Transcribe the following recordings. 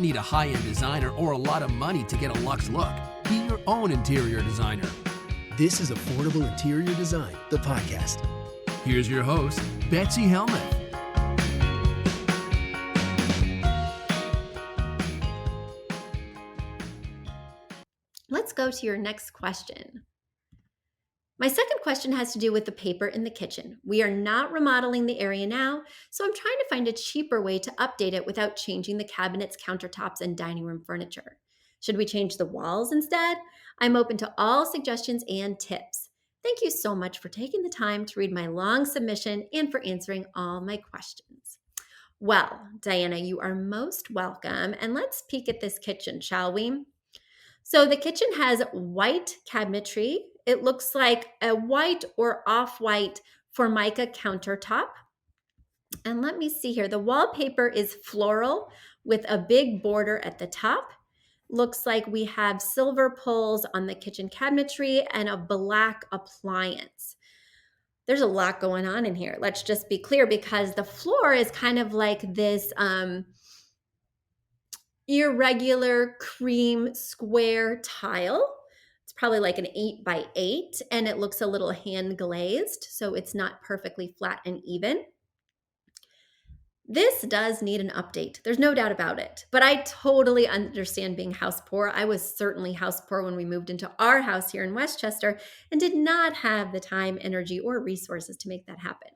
don't need a high-end designer or a lot of money to get a luxe look. Be your own interior designer. This is Affordable Interior Design, the podcast. Here's your host, Betsy Helmuth. Let's go to your next question. My second question has to do with the paper in the kitchen. We are not remodeling the area now, so I'm trying to find a cheaper way to update it without changing the cabinets, countertops, and dining room furniture. Should we change the walls instead? I'm open to all suggestions and tips. Thank you so much for taking the time to read my long submission and for answering all my questions. Well, Diana, you are most welcome, and let's peek at this kitchen, shall we? So the kitchen has white cabinetry. It looks like a white or off-white formica countertop. And let me see here. The wallpaper is floral with a big border at the top. Looks like we have silver pulls on the kitchen cabinetry and a black appliance. There's a lot going on in here. Let's just be clear, because the floor is kind of like this irregular cream square tile. It's probably like an 8x8, and it looks a little hand glazed, so it's not perfectly flat and even. This does need an update. There's no doubt about it, but I totally understand being house poor. I was certainly house poor when we moved into our house here in Westchester and did not have the time, energy, or resources to make that happen.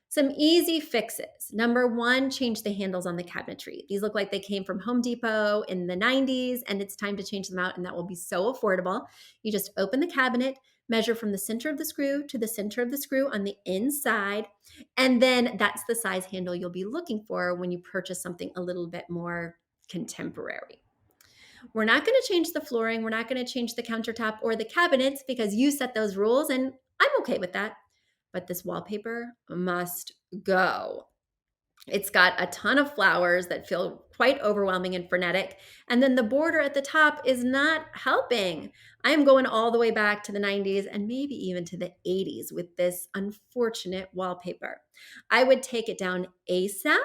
Some easy fixes. Number one, change the handles on the cabinetry. These look like they came from Home Depot in the 90s, and it's time to change them out, and that will be so affordable. You just open the cabinet, measure from the center of the screw to the center of the screw on the inside, and then that's the size handle you'll be looking for when you purchase something a little bit more contemporary. We're not going to change the flooring. We're not going to change the countertop or the cabinets because you set those rules, and I'm okay with that. But this wallpaper must go. It's got a ton of flowers that feel quite overwhelming and frenetic. And then the border at the top is not helping. I'm going all the way back to the 90s and maybe even to the 80s with this unfortunate wallpaper. I would take it down ASAP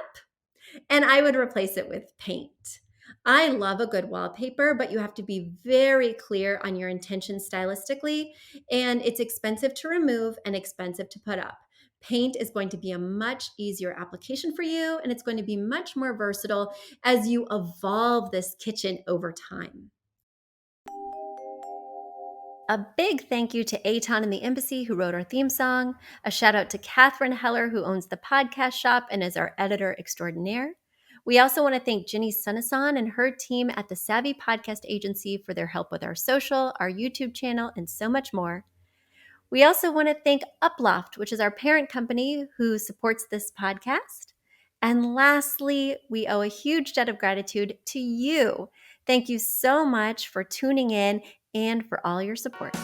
and I would replace it with paint. I love a good wallpaper, but you have to be very clear on your intentions stylistically, and it's expensive to remove and expensive to put up. Paint is going to be a much easier application for you, and it's going to be much more versatile as you evolve this kitchen over time. A big thank you to Aton and the Embassy, who wrote our theme song. A shout out to Catherine Heller, who owns the podcast shop and is our editor extraordinaire. We also want to thank Ginny Sunasan and her team at the Savvy Podcast Agency for their help with our social, our YouTube channel, and so much more. We also want to thank Uploft, which is our parent company who supports this podcast. And lastly, we owe a huge debt of gratitude to you. Thank you so much for tuning in and for all your support.